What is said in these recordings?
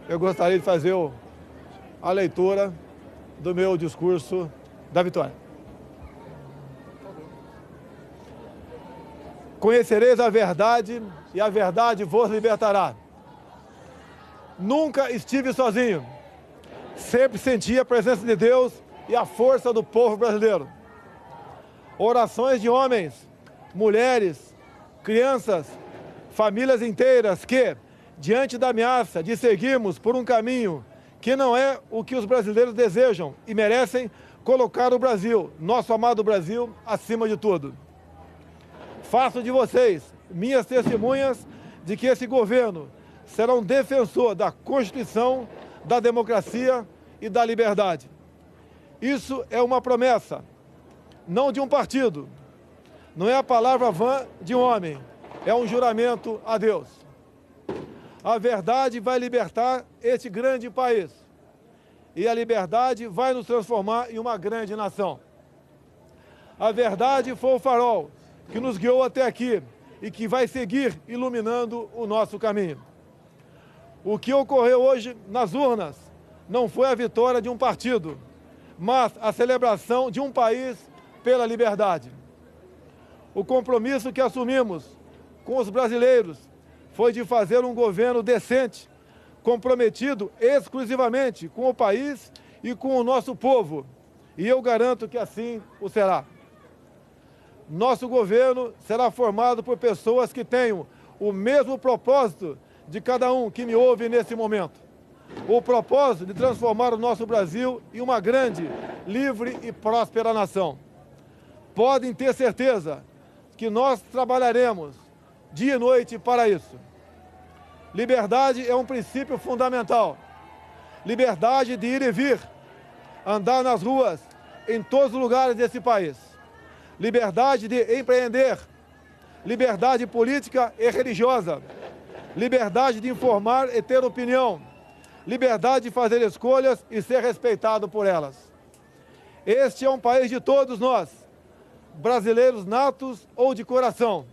eu gostaria de fazer a leitura do meu discurso da vitória. Conhecereis a verdade e a verdade vos libertará. Nunca estive sozinho. Sempre senti a presença de Deus e a força do povo brasileiro. Orações de homens, mulheres, crianças, famílias inteiras que, diante da ameaça de seguirmos por um caminho que não é o que os brasileiros desejam e merecem, colocar o Brasil, nosso amado Brasil, acima de tudo. Faço de vocês minhas testemunhas de que esse governo será um defensor da Constituição, da democracia e da liberdade. Isso é uma promessa, não de um partido, não é a palavra vã de um homem, é um juramento a Deus. A verdade vai libertar este grande país e a liberdade vai nos transformar em uma grande nação. A verdade foi o farol que nos guiou até aqui e que vai seguir iluminando o nosso caminho. O que ocorreu hoje nas urnas não foi a vitória de um partido, mas a celebração de um país pela liberdade. O compromisso que assumimos com os brasileiros foi de fazer um governo decente, comprometido exclusivamente com o país e com o nosso povo. E eu garanto que assim o será. Nosso governo será formado por pessoas que tenham o mesmo propósito de cada um que me ouve nesse momento. O propósito de transformar o nosso Brasil em uma grande, livre e próspera nação. Podem ter certeza que nós trabalharemos dia e noite para isso. Liberdade é um princípio fundamental. Liberdade de ir e vir, andar nas ruas, em todos os lugares desse país. Liberdade de empreender, liberdade política e religiosa, liberdade de informar e ter opinião, liberdade de fazer escolhas e ser respeitado por elas. Este é um país de todos nós, brasileiros natos ou de coração,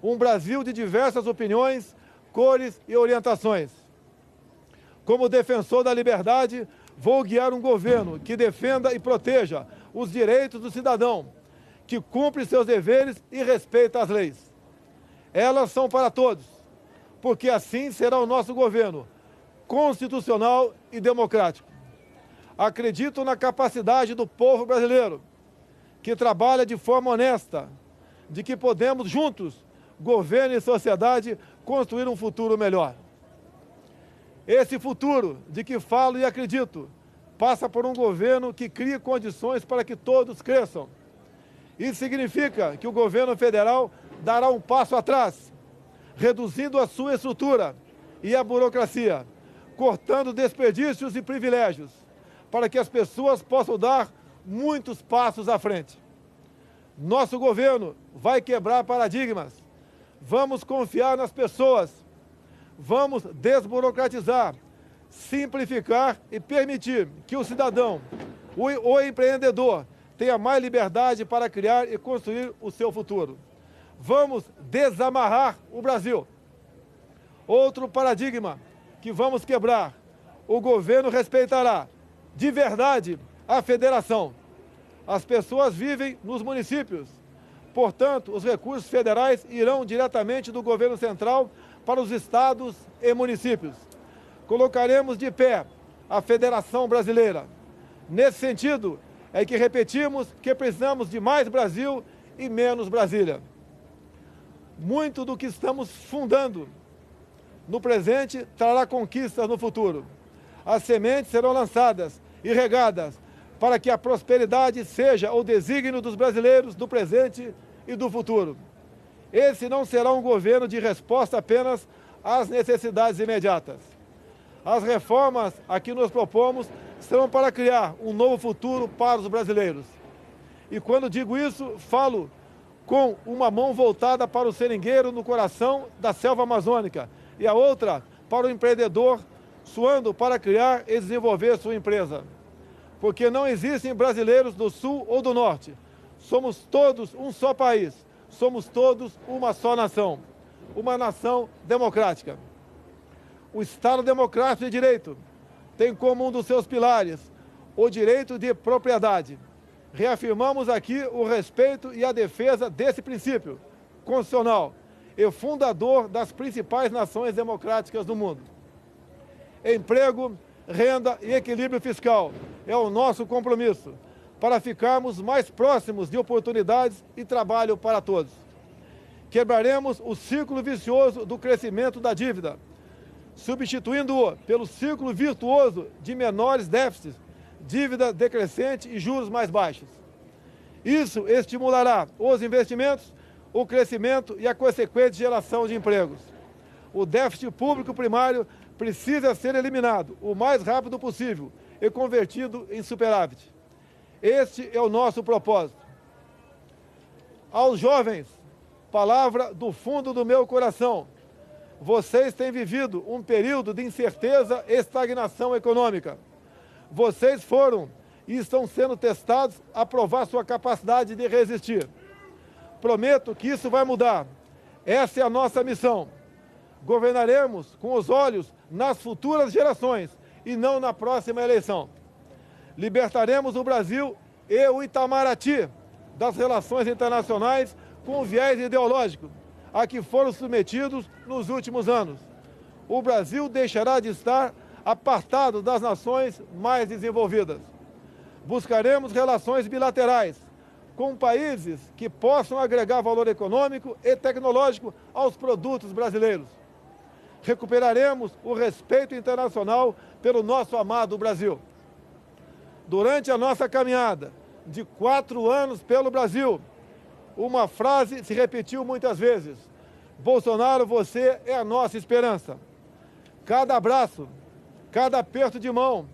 um Brasil de diversas opiniões, cores e orientações. Como defensor da liberdade, vou guiar um governo que defenda e proteja os direitos do cidadão, que cumpre seus deveres e respeita as leis. Elas são para todos, porque assim será o nosso governo, constitucional e democrático. Acredito na capacidade do povo brasileiro, que trabalha de forma honesta, de que podemos juntos, governo e sociedade, construir um futuro melhor. Esse futuro de que falo e acredito passa por um governo que crie condições para que todos cresçam. Isso significa que o governo federal dará um passo atrás, reduzindo a sua estrutura e a burocracia, cortando desperdícios e privilégios, para que as pessoas possam dar muitos passos à frente. Nosso governo vai quebrar paradigmas. Vamos confiar nas pessoas. Vamos desburocratizar, simplificar e permitir que o cidadão, o empreendedor, tenha mais liberdade para criar e construir o seu futuro. Vamos desamarrar o Brasil. Outro paradigma que vamos quebrar. O governo respeitará de verdade a federação. As pessoas vivem nos municípios. Portanto, os recursos federais irão diretamente do governo central para os estados e municípios. Colocaremos de pé a Federação Brasileira. Nesse sentido, é que repetimos que precisamos de mais Brasil e menos Brasília. Muito do que estamos fundando no presente trará conquistas no futuro. As sementes serão lançadas e regadas para que a prosperidade seja o desígnio dos brasileiros do presente e do futuro. Esse não será um governo de resposta apenas às necessidades imediatas. As reformas a que nos propomos serão para criar um novo futuro para os brasileiros. E quando digo isso, falo com uma mão voltada para o seringueiro no coração da selva amazônica e a outra para o empreendedor suando para criar e desenvolver sua empresa. Porque não existem brasileiros do sul ou do norte. Somos todos um só país. Somos todos uma só nação. Uma nação democrática. O Estado Democrático de Direito tem como um dos seus pilares o direito de propriedade. Reafirmamos aqui o respeito e a defesa desse princípio constitucional e fundador das principais nações democráticas do mundo. Emprego, renda e equilíbrio fiscal é o nosso compromisso para ficarmos mais próximos de oportunidades e trabalho para todos. Quebraremos o ciclo vicioso do crescimento da dívida, substituindo-o pelo ciclo virtuoso de menores déficits, dívida decrescente e juros mais baixos. Isso estimulará os investimentos, o crescimento e a consequente geração de empregos. O déficit público primário precisa ser eliminado o mais rápido possível e convertido em superávit. Este é o nosso propósito. Aos jovens, palavra do fundo do meu coração. Vocês têm vivido um período de incerteza e estagnação econômica. Vocês foram e estão sendo testados a provar sua capacidade de resistir. Prometo que isso vai mudar. Essa é a nossa missão. Governaremos com os olhos nas futuras gerações e não na próxima eleição. Libertaremos o Brasil e o Itamaraty das relações internacionais com viés ideológico a que foram submetidos nos últimos anos. O Brasil deixará de estar apartado das nações mais desenvolvidas. Buscaremos relações bilaterais com países que possam agregar valor econômico e tecnológico aos produtos brasileiros. Recuperaremos o respeito internacional pelo nosso amado Brasil. Durante a nossa caminhada de 4 anos pelo Brasil, uma frase se repetiu muitas vezes: Bolsonaro, você é a nossa esperança. Cada abraço, cada aperto de mão,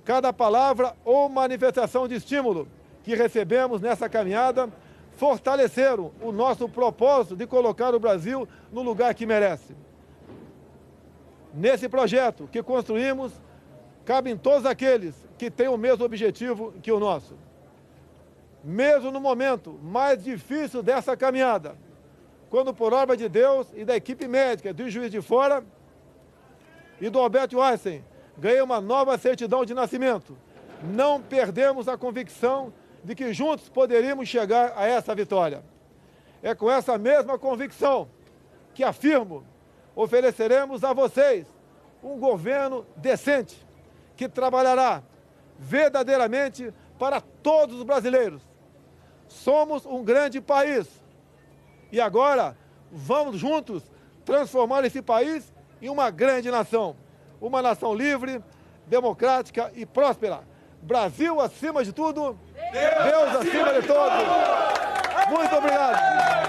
cada palavra ou manifestação de estímulo que recebemos nessa caminhada fortaleceram o nosso propósito de colocar o Brasil no lugar que merece. Nesse projeto que construímos, cabem todos aqueles que têm o mesmo objetivo que o nosso. Mesmo no momento mais difícil dessa caminhada, quando por obra de Deus e da equipe médica do Juiz de Fora e do Albert Einstein, ganhei uma nova certidão de nascimento, não perdemos a convicção de que juntos poderíamos chegar a essa vitória. É com essa mesma convicção que afirmo, ofereceremos a vocês um governo decente, que trabalhará verdadeiramente para todos os brasileiros. Somos um grande país e agora vamos juntos transformar esse país em uma grande nação. Uma nação livre, democrática e próspera. Brasil acima de tudo, Deus acima de todos. Muito obrigado.